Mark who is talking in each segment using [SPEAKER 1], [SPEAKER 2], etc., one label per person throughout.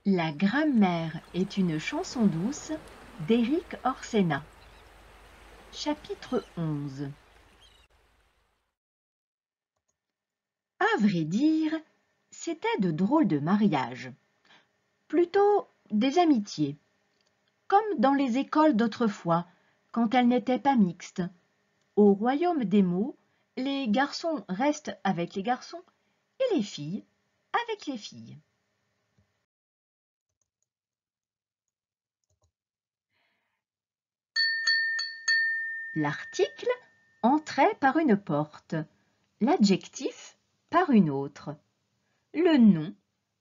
[SPEAKER 1] La grammaire est une chanson douce d'Éric Orsena. Chapitre 11. À vrai dire, c'était de drôles de mariages. Plutôt des amitiés. Comme dans les écoles d'autrefois, quand elles n'étaient pas mixtes. Au royaume des mots, les garçons restent avec les garçons et les filles avec les filles. L'article entrait par une porte, l'adjectif par une autre. Le nom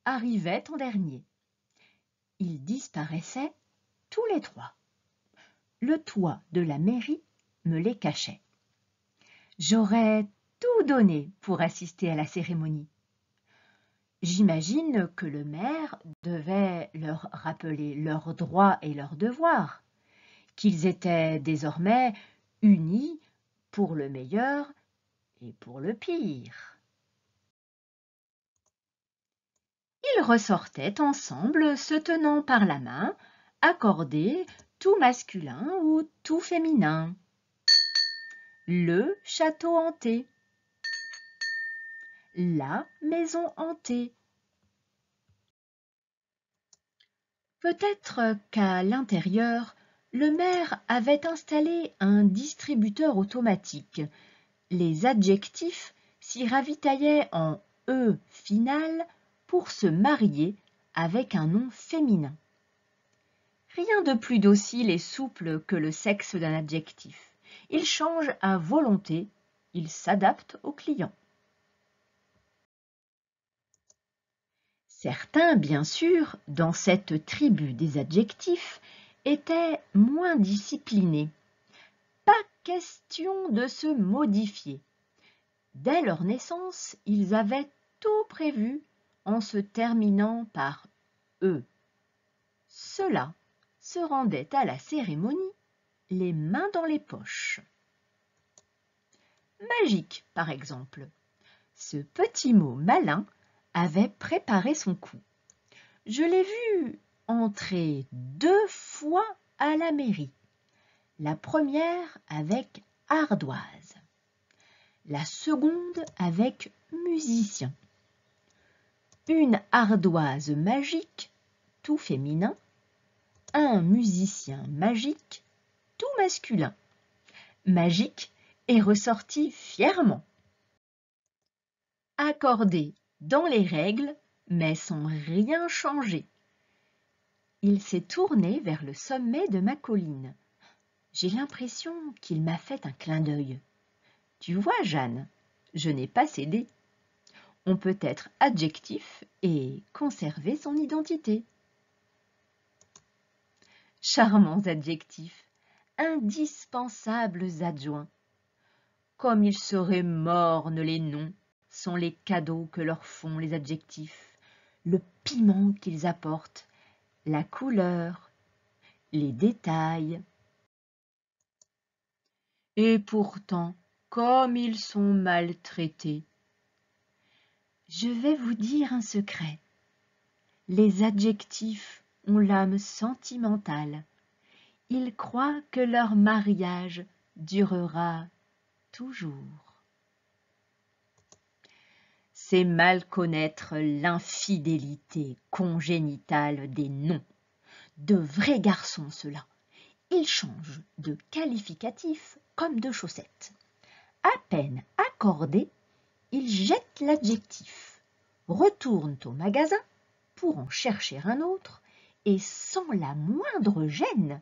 [SPEAKER 1] arrivait en dernier. Ils disparaissaient tous les trois. Le toit de la mairie me les cachait. J'aurais tout donné pour assister à la cérémonie. J'imagine que le maire devait leur rappeler leurs droits et leurs devoirs, qu'ils étaient désormais unis pour le meilleur et pour le pire. Ils ressortaient ensemble, se tenant par la main, accordés, tout masculin ou tout féminin. Le château hanté. La maison hantée. Peut-être qu'à l'intérieur, le maire avait installé un distributeur automatique. Les adjectifs s'y ravitaillaient en « e » final pour se marier avec un nom féminin. Rien de plus docile et souple que le sexe d'un adjectif. Il change à volonté, il s'adapte au client. Certains, bien sûr, dans cette tribu des adjectifs, étaient moins disciplinés. Pas question de se modifier. Dès leur naissance, ils avaient tout prévu en se terminant par « e ». Ceux-là se rendaient à la cérémonie les mains dans les poches. Magique, par exemple. Ce petit mot malin avait préparé son coup. Je l'ai vu entrer 2 fois à la mairie. La première avec ardoise. La seconde avec musicien. Une ardoise magique, tout féminin. Un musicien magique, tout masculin. Magique est ressorti fièrement. Accordé dans les règles, mais sans rien changer. Il s'est tourné vers le sommet de ma colline. J'ai l'impression qu'il m'a fait un clin d'œil. Tu vois, Jeanne, je n'ai pas cédé. On peut être adjectif et conserver son identité. Charmants adjectifs, indispensables adjoints. Comme ils seraient mornes les noms, sans les cadeaux que leur font les adjectifs, le piment qu'ils apportent, la couleur, les détails. Et pourtant, comme ils sont maltraités. Je vais vous dire un secret. Les adjectifs ont l'âme sentimentale. Ils croient que leur mariage durera toujours. C'est mal connaître l'infidélité congénitale des noms. De vrais garçons, ceux-là. Ils changent de qualificatif comme de chaussettes. À peine accordés, ils jettent l'adjectif, retournent au magasin pour en chercher un autre et sans la moindre gêne,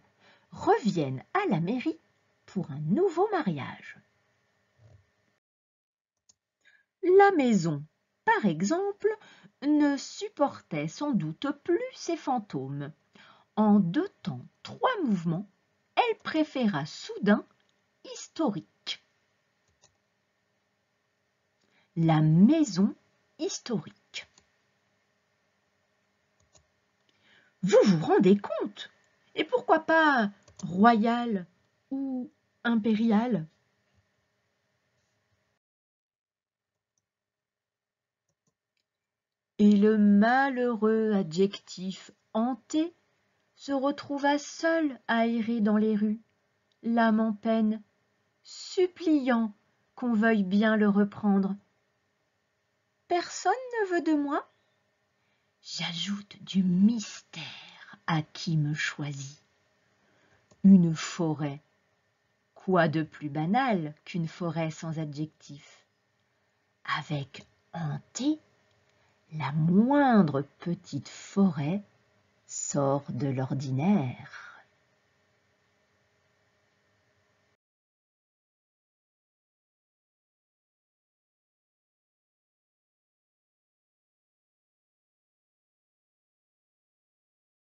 [SPEAKER 1] reviennent à la mairie pour un nouveau mariage. La maison, par exemple, ne supportait sans doute plus ces fantômes. En 2 temps, 3 mouvements, elle préféra soudain historique. La maison historique. Vous vous rendez compte? Et pourquoi pas royale ou impériale? Et le malheureux adjectif hanté se retrouva seul à errer dans les rues, l'âme en peine, suppliant qu'on veuille bien le reprendre. Personne ne veut de moi? J'ajoute du mystère à qui me choisit. Une forêt, quoi de plus banal qu'une forêt sans adjectif? Avec hanté, la moindre petite forêt sort de l'ordinaire.